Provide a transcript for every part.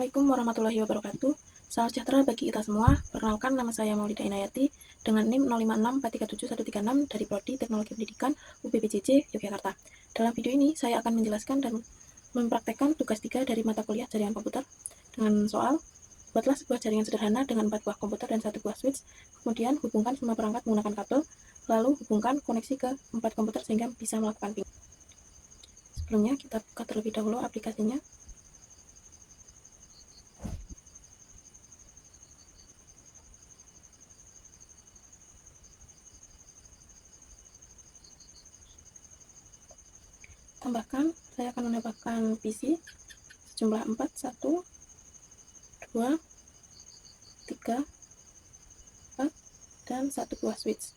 Assalamualaikum warahmatullahi wabarakatuh. Salam sejahtera bagi kita semua. Perkenalkan, nama saya Maulida Inayati dengan NIM 0564371136 dari Prodi Teknologi Pendidikan UPBJJ Yogyakarta. Dalam video ini saya akan menjelaskan dan mempraktekkan tugas 3 dari mata kuliah jaringan komputer dengan soal buatlah sebuah jaringan sederhana dengan 4 buah komputer dan 1 buah switch. Kemudian hubungkan semua perangkat menggunakan kabel, lalu hubungkan koneksi ke 4 komputer sehingga bisa melakukan ping. Sebelumnya kita buka terlebih dahulu aplikasinya. Tambahkan, saya akan menambahkan PC sejumlah 4, 1, 2, 3, 4, dan 1 buah switch.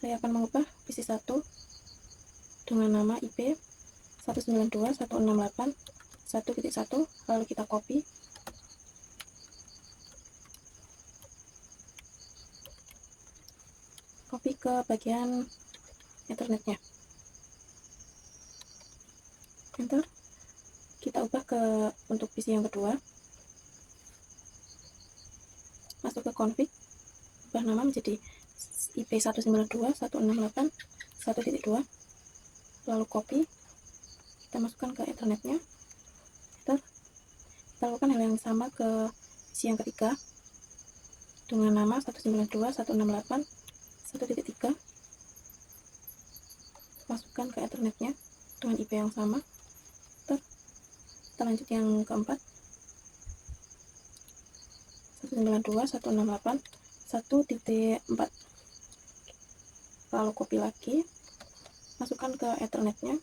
Saya akan mengubah PC 1 dengan nama IP 192.168.1.1, lalu kita copy. Copy ke bagian Ethernetnya. Enter. Kita ubah ke untuk PC yang kedua. Masuk ke config, ubah nama menjadi IP 192.168.1.2, lalu copy, kita masukkan ke Ethernetnya. Kita lakukan hal yang sama ke PC yang ketiga dengan nama 192.168.1.3, masukkan ke Ethernetnya dengan IP yang sama. Kita lanjut yang keempat, 192.168.1.4, lalu copy lagi, masukkan ke Ethernetnya.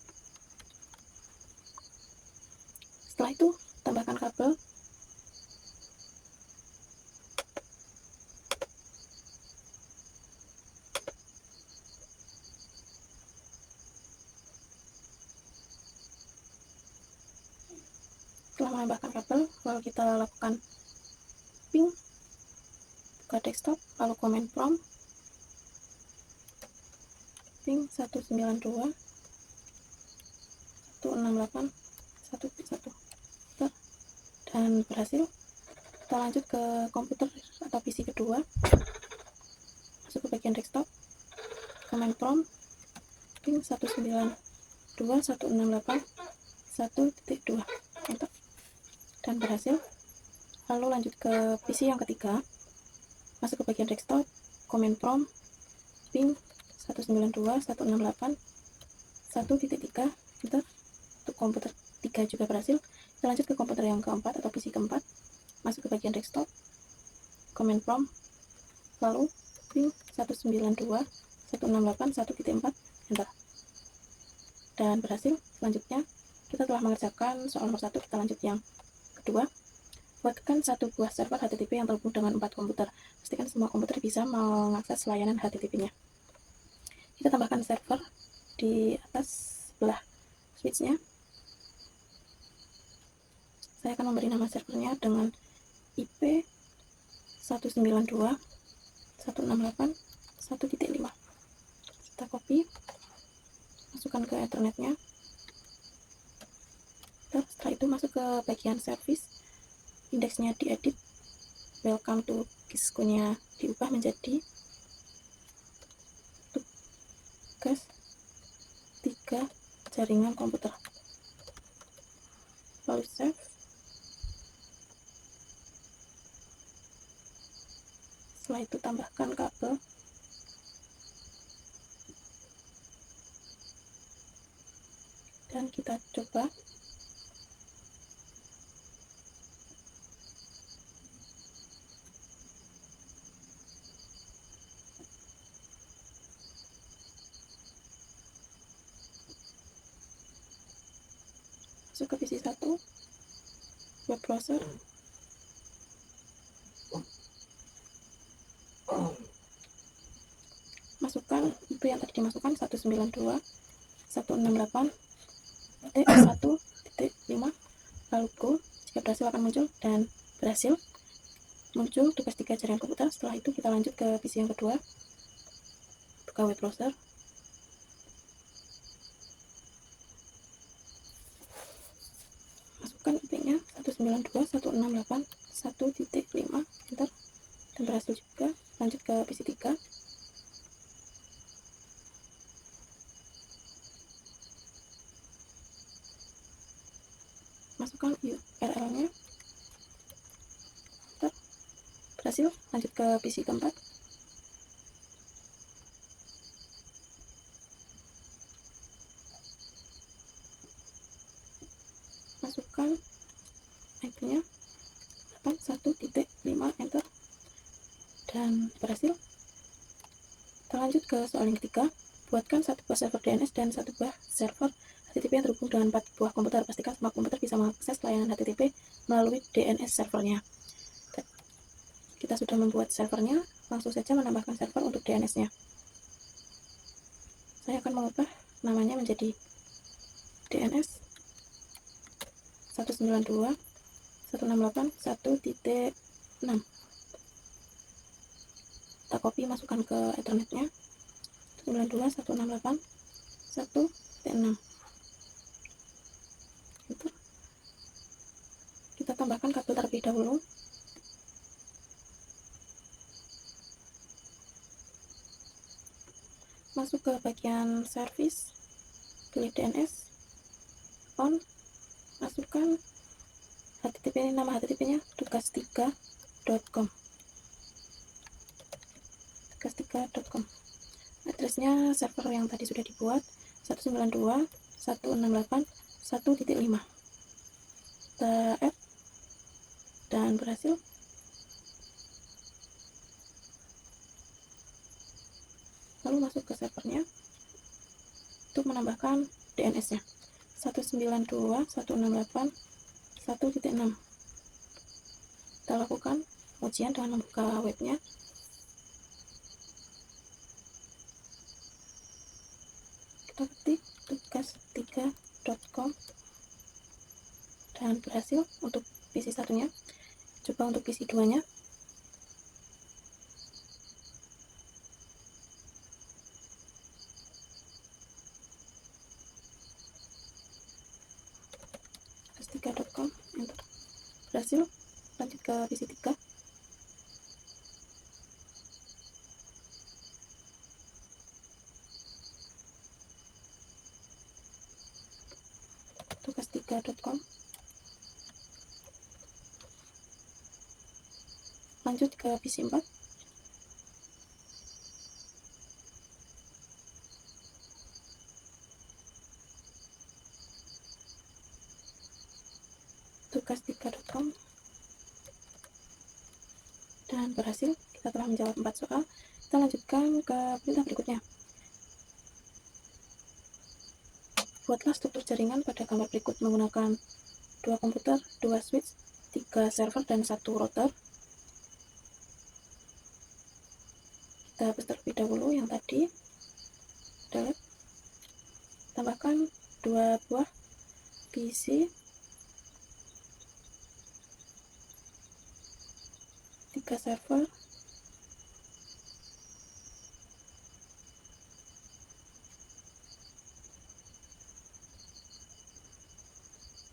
Setelah itu tambahkan kabel, setelah menambahkan kabel, lalu kita lakukan ping, buka desktop, lalu command prompt ping 192.168.1.1, dan berhasil. Kita lanjut ke komputer atau PC kedua, masuk ke bagian desktop, command prompt ping 192.168.1.2, enter, dan berhasil. Lalu lanjut ke PC yang ketiga, masuk ke bagian desktop, command prompt ping 192.168.1.3, enter. Untuk komputer 3 juga berhasil. Kita lanjut ke komputer yang keempat atau PC keempat, masuk ke bagian desktop, command prompt, lalu ping 192.168.1.4, enter, dan berhasil. Selanjutnya kita telah mengerjakan soal nomor 1, kita lanjut yang kedua. Buatkan 1 buah server HTTP yang terhubung dengan 4 komputer. Pastikan semua komputer bisa mengakses layanan HTTP-nya. Kita tambahkan server di atas sebelah switch-nya. Saya akan memberi nama servernya dengan IP 192.168.1.5. Kita copy, masukkan ke Ethernetnya. Setelah itu masuk ke bagian service, indeksnya diedit, welcome to Cisco-nya diubah menjadi tugas 3 jaringan komputer, lalu save. Setelah itu tambahkan kabel, dan kita coba. Masuk ke PC 1, web browser, masukkan IP yang tadi dimasukkan 192.168.1.5, lalu go. Jika berhasil akan muncul, dan berhasil muncul tugas 3 jaringan komputer. Setelah itu kita lanjut ke PC yang kedua, buka web browser, 192.168.1.5, enter, dan berhasil juga. Lanjut ke PC 3. Masukkan URL-nya, enter, berhasil. Lanjut ke PC keempat. Masukkan IP-nya 81.5, enter, dan berhasil. Kita lanjut ke soal yang ketiga. Buatkan satu buah server DNS dan satu buah server HTTP yang terhubung dengan 4 buah komputer. Pastikan semua komputer bisa mengakses layanan HTTP melalui DNS servernya. Kita sudah membuat servernya, langsung saja menambahkan server untuk DNS-nya. Saya akan mengubah namanya menjadi DNS 192.168.1.6. Kita copy, masukkan ke ethernetnya 192.168.1.6. Kita tambahkan kabel terlebih dahulu. Masuk ke bagian service, pilih DNS, on, masukkan HTTP, nama HTTP-nya tugas3.com. tugas3.com. Addressnya server yang tadi sudah dibuat 192.168.1.5. Kita add dan berhasil. Lalu masuk ke servernya untuk menambahkan DNS-nya 192.168.1.6. Kita lakukan ujian dengan membuka webnya. Kita ketik tugas3.com dan berhasil untuk PC satunya. Coba untuk PC 2-nya. tugas3.com, enter, berhasil. Lanjut ke PC 3. tugas3.com. Lanjut ke PC 4. tugas3.com dan berhasil. Kita telah menjawab 4 soal. Kita lanjutkan ke perintah berikutnya. Buatlah struktur jaringan pada gambar berikut menggunakan 2 komputer, 2 switch, 3 server, dan 1 router. Kita hapus terlebih dahulu yang tadi, delete. Tambahkan 2 buah PC, 3 server,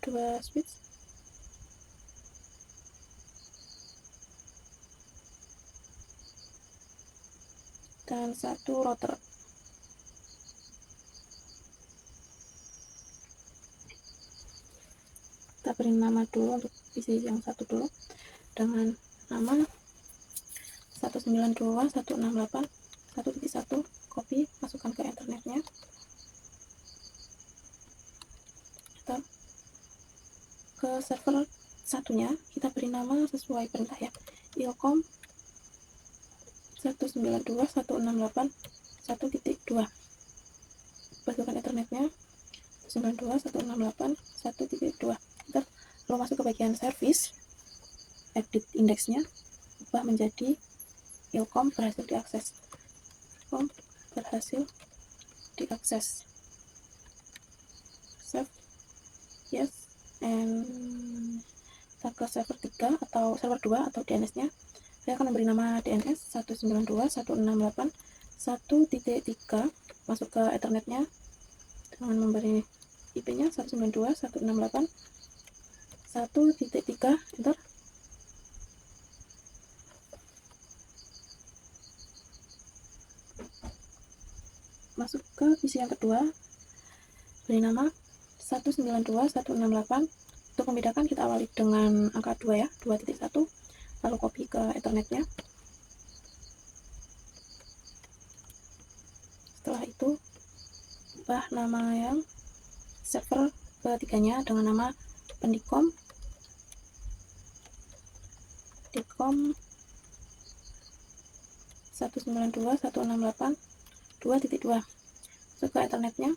2 switch, dan 1 router. Kita beri nama dulu untuk PC yang satu dulu dengan nama 192.168.1.1. Copy, masukkan ke internetnya. Kita ke server satunya, kita beri nama sesuai perintah ya, ilcom 192.168.1.2. Masukkan internetnya 192.168.1.2. Kita lalu masuk ke bagian service, edit indeksnya, ubah menjadi ilcom berhasil diakses. Ilcom berhasil diakses. Save, yes, and kita ke server 3 atau server 2 atau DNS-nya. Saya akan memberi nama DNS 192.168.1.3. Masuk ke ethernetnya dengan memberi IP-nya 192.168.1.5. 1.3, enter. Masuk ke PC yang kedua, beri nama 192.168. Untuk membedakan kita awali dengan angka 2 ya, 2.1, lalu copy ke ethernetnya. Setelah itu ubah nama yang server ketiganya dengan nama pendikom 192.168.2.2. Masuk ke ethernetnya,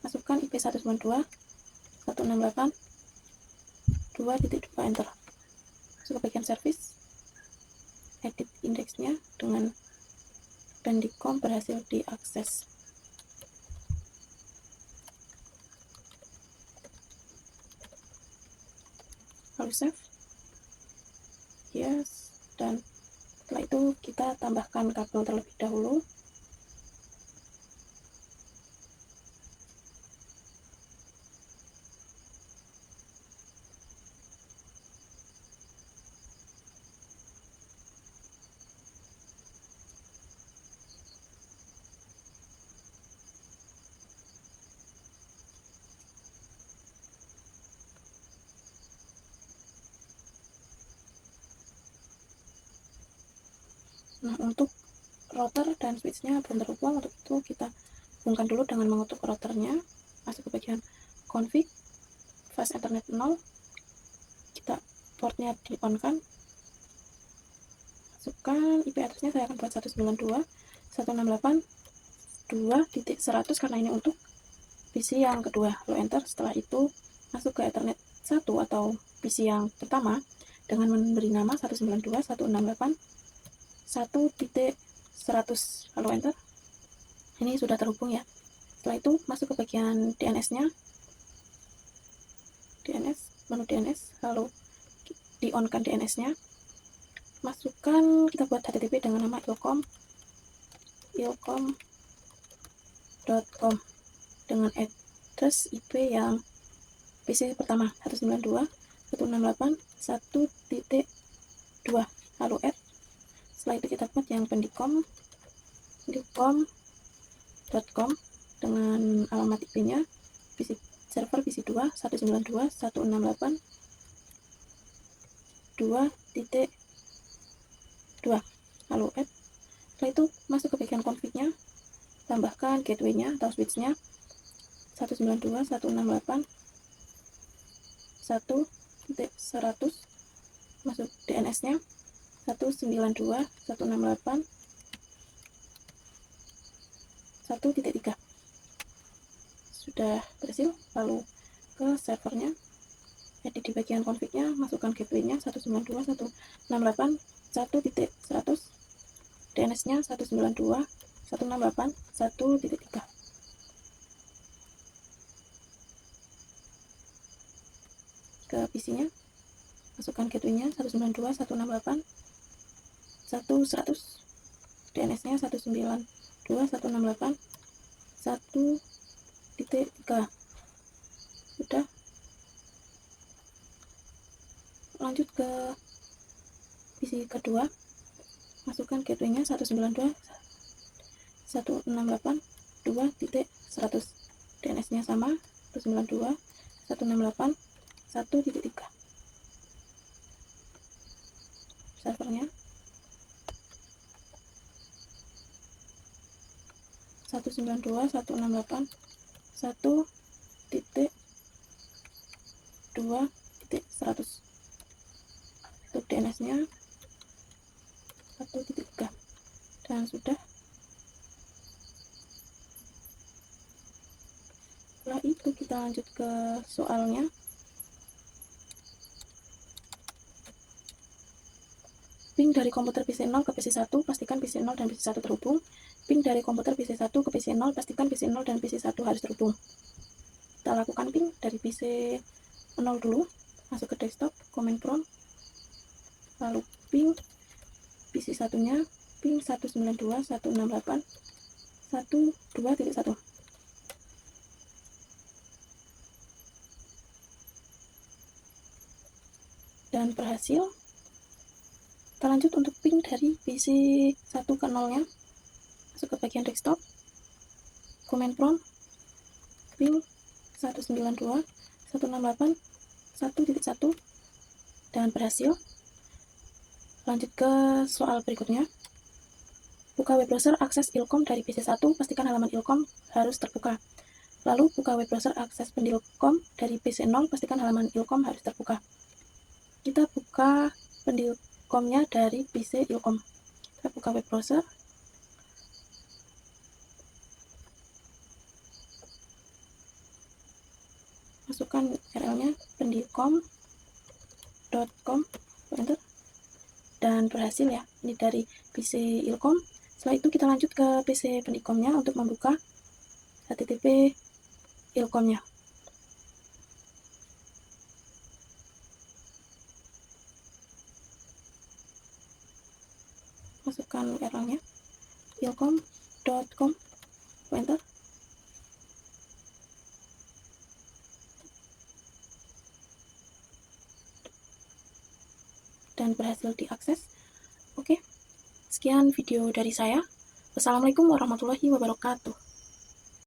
masukkan IP 192.168.2.2, enter. Masuk ke bagian service, edit indeksnya dengan pendikom berhasil diakses. Lalu save, yes, dan setelah itu kita tambahkan kabel terlebih dahulu. Nah, untuk router dan switchnya belum terhubung. Untuk itu kita hubungkan dulu dengan mengetuk routernya. Masuk ke bagian config, fast ethernet 0, kita portnya di on kan, masukkan IP addressnya. Saya akan buat 192.168.2.100 karena ini untuk PC yang kedua. Lalu enter. Setelah itu masuk ke ethernet 1 atau PC yang pertama dengan memberi nama 192.168.1.100, lalu enter. Ini sudah terhubung ya. Setelah itu masuk ke bagian DNS-nya, menu DNS, lalu di on kan DNS-nya. Masukkan, kita buat HTTP dengan nama ilcom.com dengan address IP yang PC pertama 192.168.1.2, lalu add. Setelah itu kita buat yang pendikom ilcom.com dengan alamat IP-nya PC server PC 2 192.168.2.2, lalu add. Setelah itu masuk ke bagian config-nya, tambahkan gateway-nya atau switch-nya 192.168.1.100, masuk DNS-nya 192.168.1.3. Sudah berhasil. Lalu ke servernya, edit di bagian config-nya, masukkan gateway-nya 192.168.1.100, DNS-nya 192.168.1.3. Ke PC-nya, masukkan gateway-nya 192.168.1.100, DNS-nya 192.168.1.3. Sudah. Lanjut ke PC kedua, masukkan gateway-nya 192.168.2.100, DNS-nya sama 192.168.1.3. Servernya 192.168.1.2.100, untuk DNS-nya 1.3, dan sudah. Setelah itu kita lanjut ke soalnya. Ping dari komputer PC 0 ke PC 1, pastikan PC 0 dan PC 1 terhubung. Ping dari komputer PC 1 ke PC 0, pastikan PC 0 dan PC 1 harus terhubung. Kita lakukan ping dari PC 0 dulu, masuk ke desktop, command prompt, lalu ping PC satunya, ping 192.168.1.2.1. dan berhasil. Kita lanjut untuk ping dari PC 1 ke 0 nya, masuk ke bagian desktop, command prompt, ping 192.168.1.1 dan berhasil. Lanjut ke soal berikutnya. Buka web browser akses ilkom dari PC 1, pastikan halaman ilkom harus terbuka. Lalu buka web browser akses pendilkom dari PC 0, pastikan halaman ilkom harus terbuka. Kita buka pendilkomnya dari PC ilkom. Kita buka web browser. Masukkan URL-nya pendilkom.com, enter, dan berhasil ya. Ini dari PC ilkom. Setelah itu kita lanjut ke PC pendilkomnya untuk membuka HTTP ilkomnya. Masukkan URL-nya ilkom.com, enter, dan berhasil diakses. Oke, sekian video dari saya. Wassalamualaikum warahmatullahi wabarakatuh.